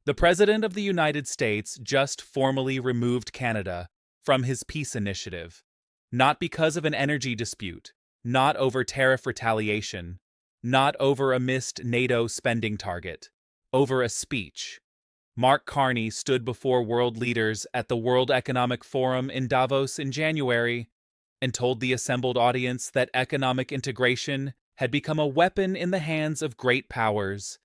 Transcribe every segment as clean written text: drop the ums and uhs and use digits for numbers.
The President of the United States just formally removed Canada from his peace initiative, not because of an energy dispute, not over tariff retaliation, not over a missed NATO spending target, over a speech. Mark Carney stood before world leaders at the World Economic Forum in Davos in January and told the assembled audience that economic integration had become a weapon in the hands of great powers,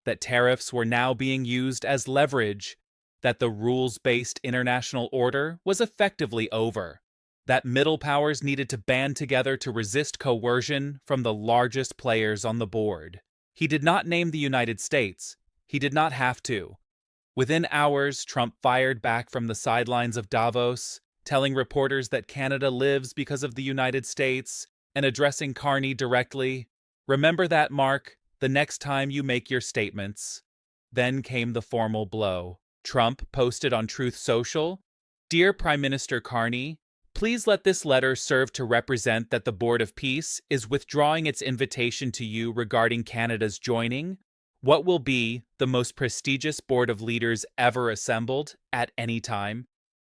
that tariffs were now being used as leverage, that the rules-based international order was effectively over, that middle powers needed to band together to resist coercion from the largest players on the board. He did not name the United States. He did not have to. Within hours, Trump fired back from the sidelines of Davos, telling reporters that Canada lives because of the United States, and addressing Carney directly, "Remember that, Mark, the next time you make your statements." Then came the formal blow. Trump posted on Truth Social, "Dear Prime Minister Carney, please let this letter serve to represent that the Board of Peace is withdrawing its invitation to you regarding Canada's joining what will be the most prestigious board of leaders ever assembled at any time.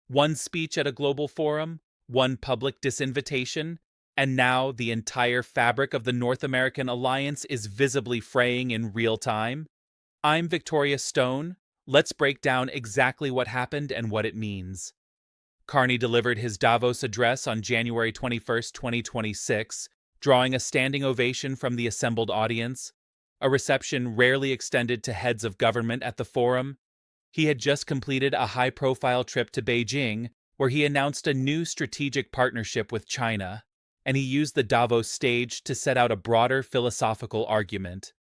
One speech at a global forum, one public disinvitation, and now the entire fabric of the North American alliance is visibly fraying in real time. I'm Victoria Stone. Let's break down exactly what happened and what it means." Carney delivered his Davos address on January 21, 2026, drawing a standing ovation from the assembled audience, a reception rarely extended to heads of government at the forum. He had just completed a high-profile trip to Beijing, where he announced a new strategic partnership with China, and he used the Davos stage to set out a broader philosophical argument.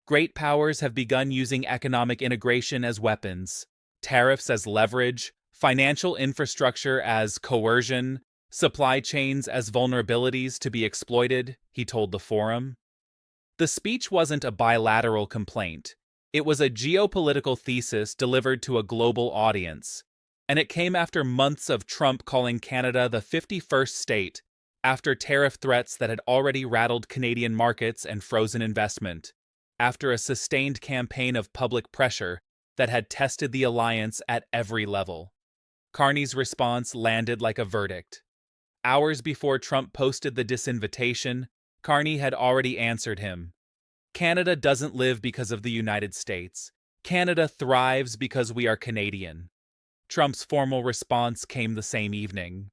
Great powers have begun using economic integration as weapons, tariffs as leverage, financial infrastructure as coercion, supply chains as vulnerabilities to be exploited, he told the forum. The speech wasn't a bilateral complaint. It was a geopolitical thesis delivered to a global audience, and it came after months of Trump calling Canada the 51st state, after tariff threats that had already rattled Canadian markets and frozen investment, after a sustained campaign of public pressure that had tested the alliance at every level. Carney's response landed like a verdict. Hours before Trump posted the disinvitation, Carney had already answered him. "Canada doesn't live because of the United States. Canada thrives because we are Canadian." Trump's formal response came the same evening.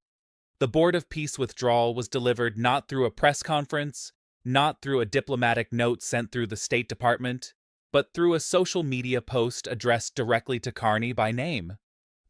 The Board of Peace withdrawal was delivered not through a press conference, not through a diplomatic note sent through the State Department, but through a social media post addressed directly to Carney by name.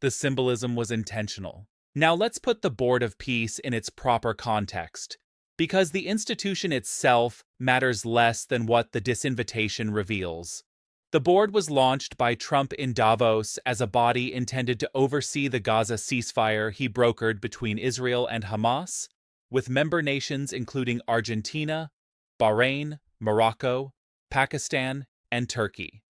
The symbolism was intentional. Now let's put the Board of Peace in its proper context, because the institution itself matters less than what the disinvitation reveals. The board was launched by Trump in Davos as a body intended to oversee the Gaza ceasefire he brokered between Israel and Hamas, with member nations including Argentina, Bahrain, Morocco, Pakistan, and Turkey.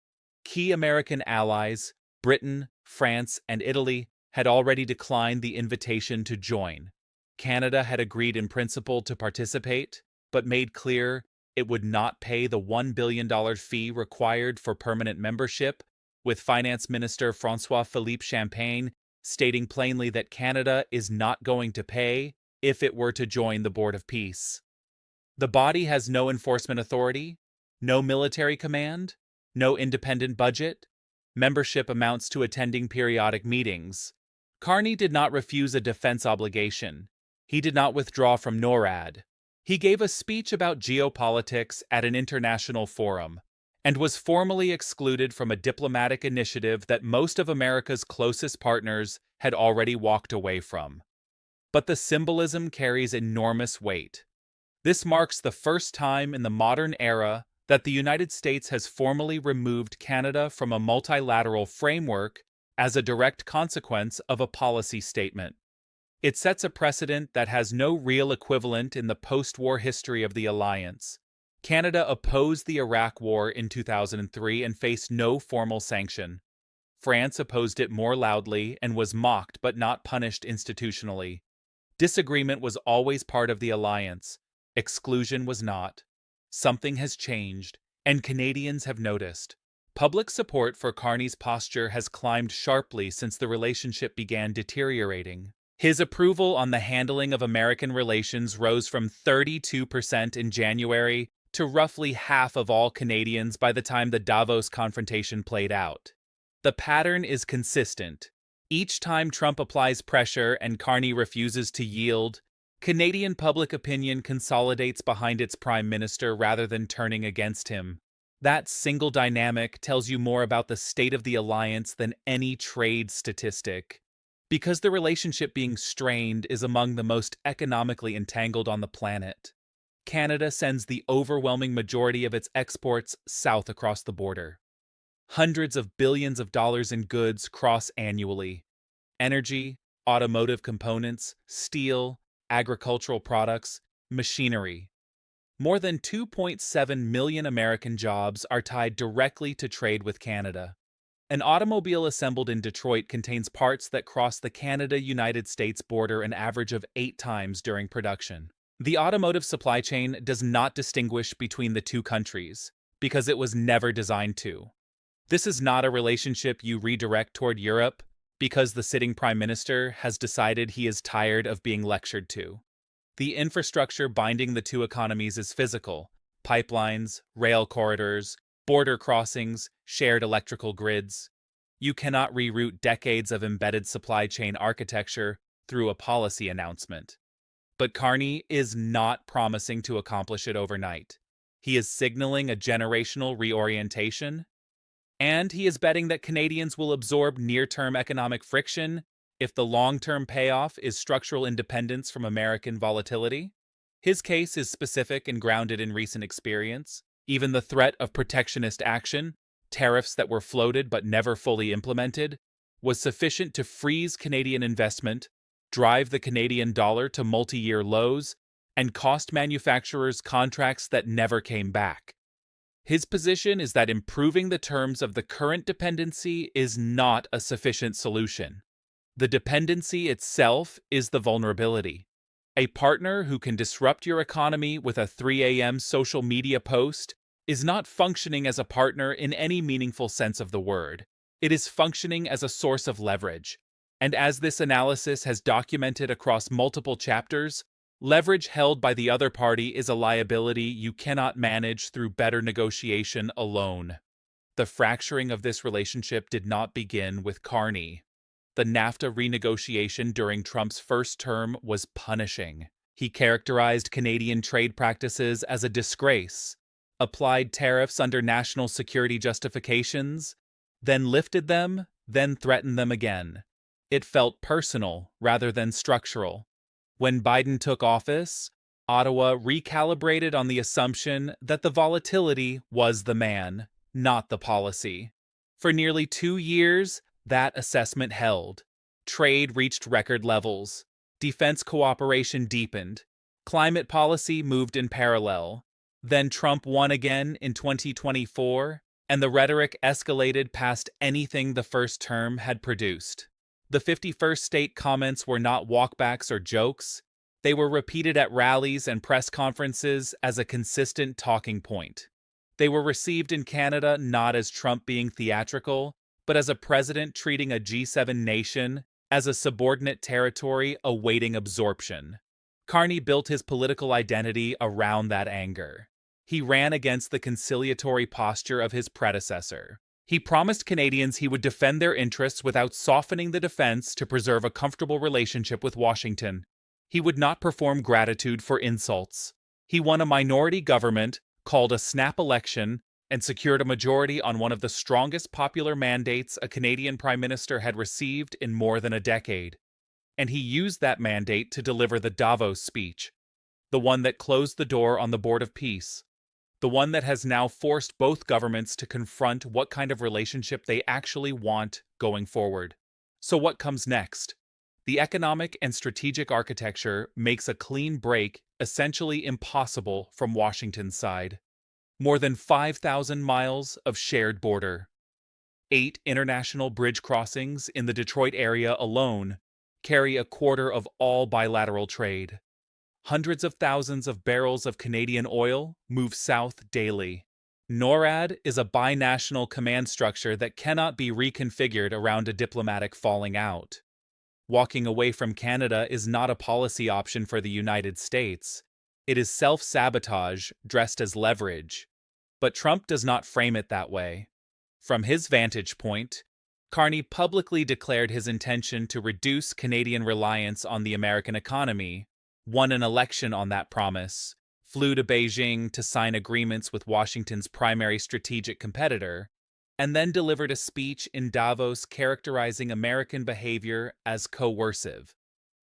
Key American allies, Britain, France, and Italy, had already declined the invitation to join. Canada had agreed in principle to participate, but made clear it would not pay the $1 billion fee required for permanent membership, with Finance Minister François-Philippe Champagne stating plainly that Canada is not going to pay if it were to join the Board of Peace. The body has no enforcement authority, no military command, no independent budget. Membership amounts to attending periodic meetings. Carney did not refuse a defense obligation. He did not withdraw from NORAD. He gave a speech about geopolitics at an international forum, and was formally excluded from a diplomatic initiative that most of America's closest partners had already walked away from. But the symbolism carries enormous weight. This marks the first time in the modern era that the United States has formally removed Canada from a multilateral framework as a direct consequence of a policy statement. It sets a precedent that has no real equivalent in the post-war history of the alliance. Canada opposed the Iraq War in 2003 and faced no formal sanction. France opposed it more loudly and was mocked but not punished institutionally. Disagreement was always part of the alliance. Exclusion was not. Something has changed, and Canadians have noticed. Public support for Carney's posture has climbed sharply since the relationship began deteriorating. His approval on the handling of American relations rose from 32% in January to roughly half of all Canadians by the time the Davos confrontation played out. The pattern is consistent. Each time Trump applies pressure and Carney refuses to yield, Canadian public opinion consolidates behind its prime minister rather than turning against him. That single dynamic tells you more about the state of the alliance than any trade statistic. Because the relationship being strained is among the most economically entangled on the planet, Canada sends the overwhelming majority of its exports south across the border. Hundreds of billions of dollars in goods cross annually. Energy, automotive components, steel, agricultural products, machinery. More than 2.7 million American jobs are tied directly to trade with Canada. An automobile assembled in Detroit contains parts that cross the Canada-United States border an average of 8 times during production. The automotive supply chain does not distinguish between the two countries, because it was never designed to. This is not a relationship you redirect toward Europe because the sitting prime minister has decided he is tired of being lectured to. The infrastructure binding the two economies is physical: pipelines, rail corridors, border crossings, shared electrical grids. You cannot reroute decades of embedded supply chain architecture through a policy announcement. But Carney is not promising to accomplish it overnight. He is signaling a generational reorientation, and he is betting that Canadians will absorb near-term economic friction if the long-term payoff is structural independence from American volatility. His case is specific and grounded in recent experience. Even the threat of protectionist action, tariffs that were floated but never fully implemented, was sufficient to freeze Canadian investment, drive the Canadian dollar to multi-year lows, and cost manufacturers contracts that never came back. His position is that improving the terms of the current dependency is not a sufficient solution. The dependency itself is the vulnerability. A partner who can disrupt your economy with a 3 a.m. social media post is not functioning as a partner in any meaningful sense of the word. It is functioning as a source of leverage. And as this analysis has documented across multiple chapters, leverage held by the other party is a liability you cannot manage through better negotiation alone. The fracturing of this relationship did not begin with Carney. The NAFTA renegotiation during Trump's first term was punishing. He characterized Canadian trade practices as a disgrace, applied tariffs under national security justifications, then lifted them, then threatened them again. It felt personal rather than structural. When Biden took office, Ottawa recalibrated on the assumption that the volatility was the man, not the policy. For nearly 2 years, that assessment held. Trade reached record levels. Defense cooperation deepened. Climate policy moved in parallel. Then Trump won again in 2024, and the rhetoric escalated past anything the first term had produced. The 51st state comments were not walkbacks or jokes. They were repeated at rallies and press conferences as a consistent talking point. They were received in Canada not as Trump being theatrical, but as a president treating a G7 nation as a subordinate territory awaiting absorption. Carney built his political identity around that anger. He ran against the conciliatory posture of his predecessor. He promised Canadians he would defend their interests without softening the defense to preserve a comfortable relationship with Washington. He would not perform gratitude for insults. He won a minority government, called a snap election, and secured a majority on one of the strongest popular mandates a Canadian Prime Minister had received in more than a decade. And he used that mandate to deliver the Davos speech, the one that closed the door on the Board of Peace, the one that has now forced both governments to confront what kind of relationship they actually want going forward. So what comes next? The economic and strategic architecture makes a clean break essentially impossible from Washington's side. More than 5,000 miles of shared border. 8 international bridge crossings in the Detroit area alone carry a quarter of all bilateral trade. Hundreds of thousands of barrels of Canadian oil move south daily. NORAD is a binational command structure that cannot be reconfigured around a diplomatic falling out. Walking away from Canada is not a policy option for the United States. It is self-sabotage dressed as leverage. But Trump does not frame it that way. From his vantage point, Carney publicly declared his intention to reduce Canadian reliance on the American economy, won an election on that promise, flew to Beijing to sign agreements with Washington's primary strategic competitor, and then delivered a speech in Davos characterizing American behavior as coercive.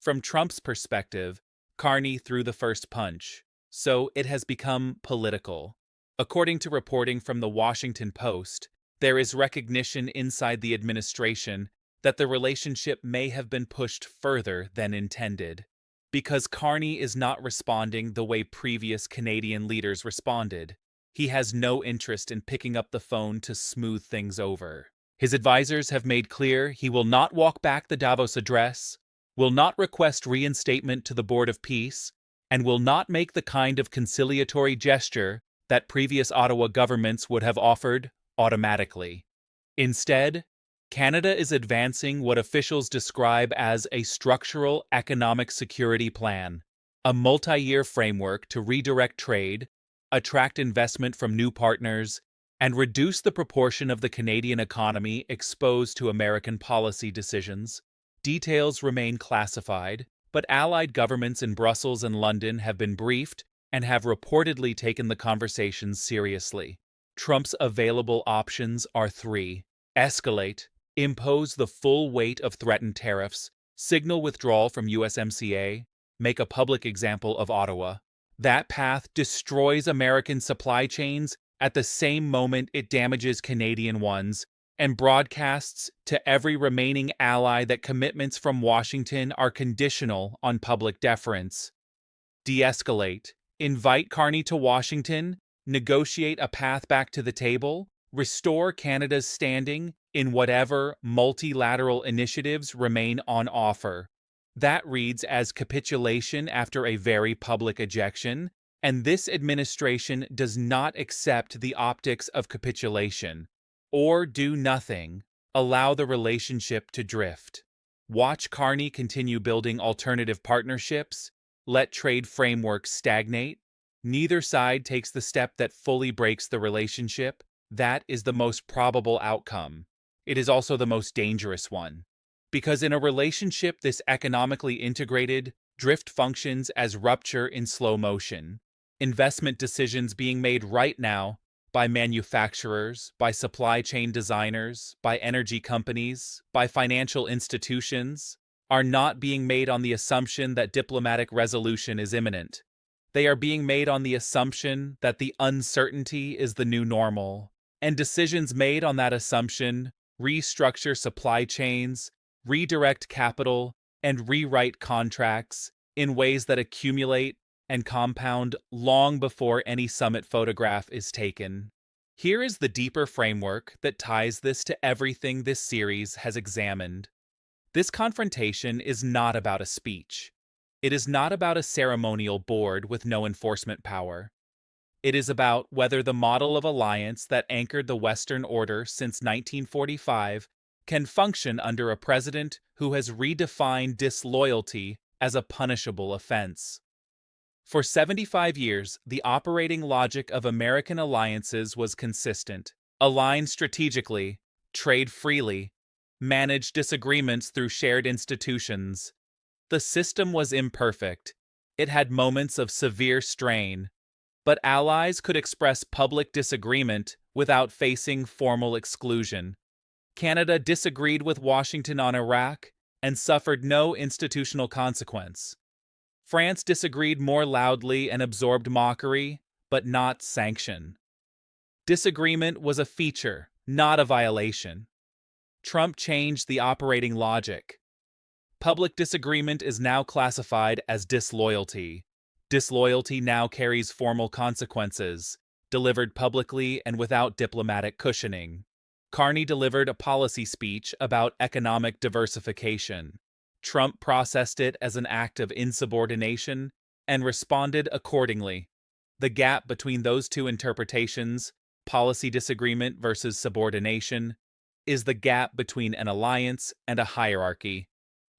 From Trump's perspective, Carney threw the first punch, so it has become political. According to reporting from the Washington Post, there is recognition inside the administration that the relationship may have been pushed further than intended, because Carney is not responding the way previous Canadian leaders responded. He has no interest in picking up the phone to smooth things over. His advisors have made clear he will not walk back the Davos address, will not request reinstatement to the Board of Peace, and will not make the kind of conciliatory gesture that previous Ottawa governments would have offered automatically. Instead, Canada is advancing what officials describe as a structural economic security plan, a multi-year framework to redirect trade, attract investment from new partners, and reduce the proportion of the Canadian economy exposed to American policy decisions. Details remain classified, but allied governments in Brussels and London have been briefed and have reportedly taken the conversations seriously. Trump's available options are three: escalate, impose the full weight of threatened tariffs, signal withdrawal from USMCA, make a public example of Ottawa. That path destroys American supply chains at the same moment it damages Canadian ones, and broadcasts to every remaining ally that commitments from Washington are conditional on public deference. De-escalate, invite Carney to Washington, negotiate a path back to the table, restore Canada's standing in whatever multilateral initiatives remain on offer. That reads as capitulation after a very public ejection, and this administration does not accept the optics of capitulation. Or do nothing, allow the relationship to drift. Watch Carney continue building alternative partnerships, let trade frameworks stagnate. Neither side takes the step that fully breaks the relationship. That is the most probable outcome. It is also the most dangerous one. Because in a relationship this economically integrated, drift functions as rupture in slow motion. Investment decisions being made right now by manufacturers, by supply chain designers, by energy companies, by financial institutions, are not being made on the assumption that diplomatic resolution is imminent. They are being made on the assumption that the uncertainty is the new normal, and decisions made on that assumption restructure supply chains, redirect capital, and rewrite contracts in ways that accumulate and compound long before any summit photograph is taken. Here is the deeper framework that ties this to everything this series has examined. This confrontation is not about a speech. It is not about a ceremonial board with no enforcement power. It is about whether the model of alliance that anchored the Western order since 1945 can function under a president who has redefined disloyalty as a punishable offense. For 75 years, the operating logic of American alliances was consistent: align strategically, trade freely, manage disagreements through shared institutions. The system was imperfect. It had moments of severe strain, but allies could express public disagreement without facing formal exclusion. Canada disagreed with Washington on Iraq and suffered no institutional consequence. France disagreed more loudly and absorbed mockery, but not sanction. Disagreement was a feature, not a violation. Trump changed the operating logic. Public disagreement is now classified as disloyalty. Disloyalty now carries formal consequences, delivered publicly and without diplomatic cushioning. Carney delivered a policy speech about economic diversification. Trump processed it as an act of insubordination and responded accordingly. The gap between those two interpretations policy disagreement versus subordination, is the gap between an alliance and a hierarchy.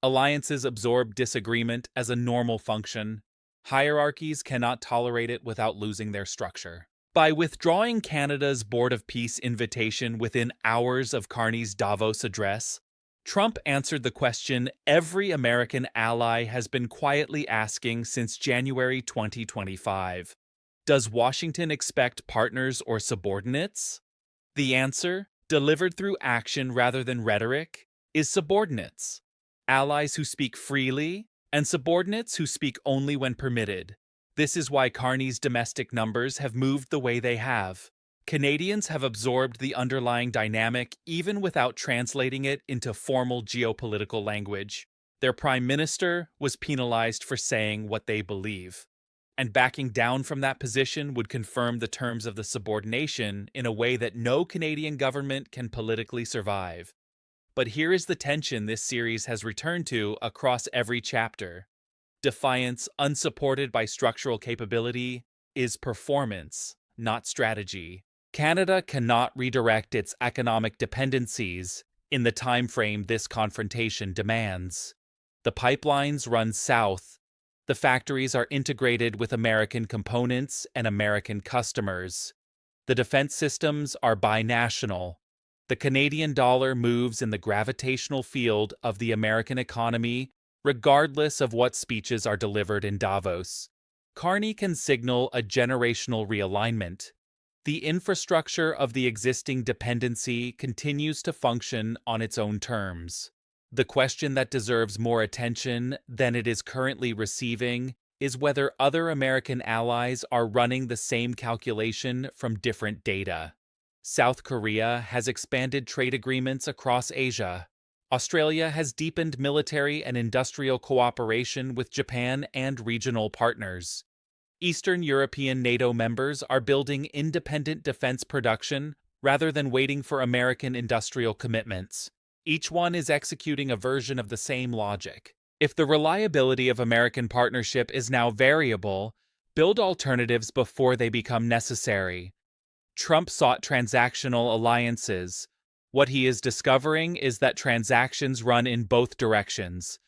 Alliances absorb disagreement as a normal function. Hierarchies cannot tolerate it without losing their structure. By withdrawing Canada's Board of Peace invitation within hours of Carney's Davos address, Trump answered the question every American ally has been quietly asking since January 2025. Does Washington expect partners or subordinates? The answer, delivered through action rather than rhetoric, is subordinates. Allies who speak freely, and subordinates who speak only when permitted. This is why Carney's domestic numbers have moved the way they have. Canadians have absorbed the underlying dynamic even without translating it into formal geopolitical language. Their prime minister was penalized for saying what they believe. And backing down from that position would confirm the terms of the subordination in a way that no Canadian government can politically survive. But here is the tension this series has returned to across every chapter. Defiance, unsupported by structural capability, is performance, not strategy. Canada cannot redirect its economic dependencies in the time frame this confrontation demands. The pipelines run south. The factories are integrated with American components and American customers. The defense systems are binational. The Canadian dollar moves in the gravitational field of the American economy, regardless of what speeches are delivered in Davos. Carney can signal a generational realignment. The infrastructure of the existing dependency continues to function on its own terms. The question that deserves more attention than it is currently receiving is whether other American allies are running the same calculation from different data. South Korea has expanded trade agreements across Asia. Australia has deepened military and industrial cooperation with Japan and regional partners. Eastern European NATO members are building independent defense production rather than waiting for American industrial commitments. Each one is executing a version of the same logic. If the reliability of American partnership is now variable, build alternatives before they become necessary. Trump sought transactional alliances. What he is discovering is that transactions run in both directions.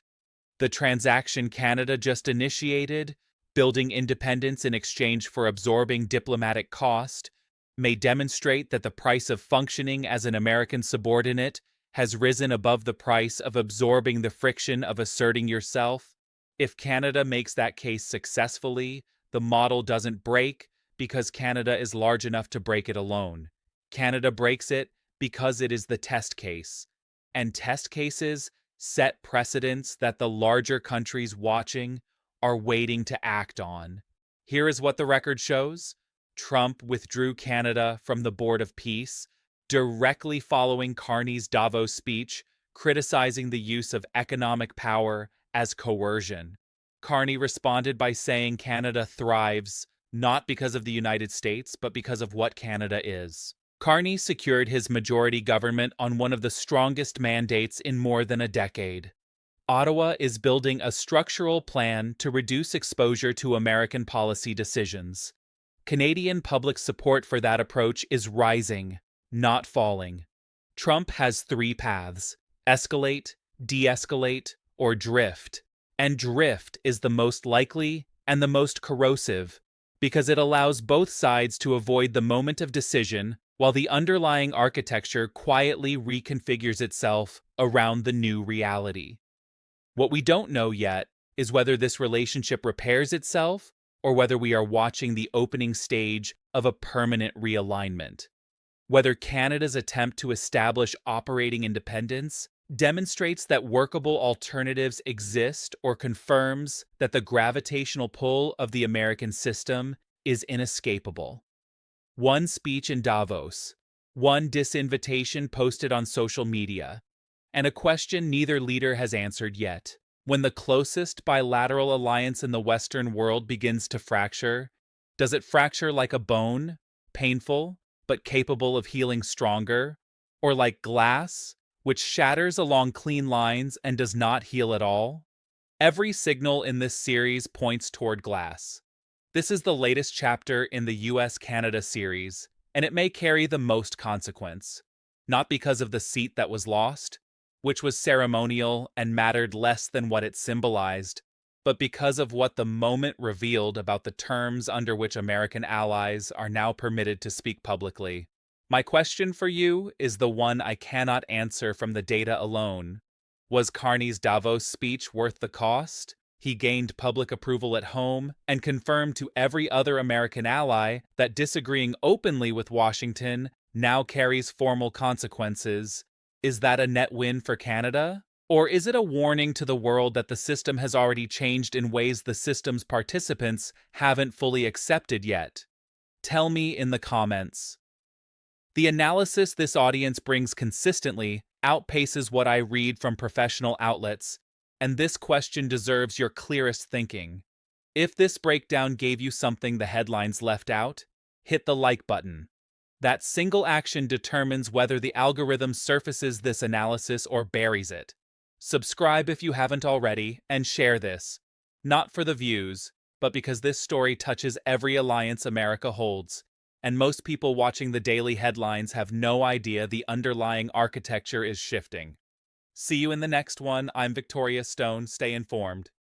The transaction Canada just initiated, building independence in exchange for absorbing diplomatic cost, may demonstrate that the price of functioning as an American subordinate has risen above the price of absorbing the friction of asserting yourself. If Canada makes that case successfully, the model doesn't break because Canada is large enough to break it alone. Canada breaks it because it is the test case. And test cases set precedents that the larger countries watching are waiting to act on. Here is what the record shows. Trump withdrew Canada from the Board of Peace, directly following Carney's Davos speech, criticizing the use of economic power as coercion. Carney responded by saying Canada thrives, not because of the United States, but because of what Canada is. Carney secured his majority government on one of the strongest mandates in more than a decade. Ottawa is building a structural plan to reduce exposure to American policy decisions. Canadian public support for that approach is rising, not falling. Trump has three paths: escalate, de-escalate, or drift. And drift is the most likely and the most corrosive, because it allows both sides to avoid the moment of decision while the underlying architecture quietly reconfigures itself around the new reality. What we don't know yet is whether this relationship repairs itself or whether we are watching the opening stage of a permanent realignment. Whether Canada's attempt to establish operating independence demonstrates that workable alternatives exist or confirms that the gravitational pull of the American system is inescapable. One speech in Davos, one disinvitation posted on social media, and a question neither leader has answered yet. When the closest bilateral alliance in the Western world begins to fracture, does it fracture like a bone, painful, but capable of healing stronger, or like glass, which shatters along clean lines and does not heal at all? Every signal in this series points toward glass. This is the latest chapter in the US-Canada series, and it may carry the most consequence. Not because of the seat that was lost, which was ceremonial and mattered less than what it symbolized, but because of what the moment revealed about the terms under which American allies are now permitted to speak publicly. My question for you is the one I cannot answer from the data alone. Was Carney's Davos speech worth the cost? He gained public approval at home and confirmed to every other American ally that disagreeing openly with Washington now carries formal consequences. Is that a net win for Canada? Or is it a warning to the world that the system has already changed in ways the system's participants haven't fully accepted yet? Tell me in the comments. The analysis this audience brings consistently outpaces what I read from professional outlets, and this question deserves your clearest thinking. If this breakdown gave you something the headlines left out, hit the like button. That single action determines whether the algorithm surfaces this analysis or buries it. Subscribe if you haven't already, and share this, not for the views, but because this story touches every alliance America holds, and most people watching the daily headlines have no idea the underlying architecture is shifting. See you in the next one. I'm Victoria Stone. Stay informed.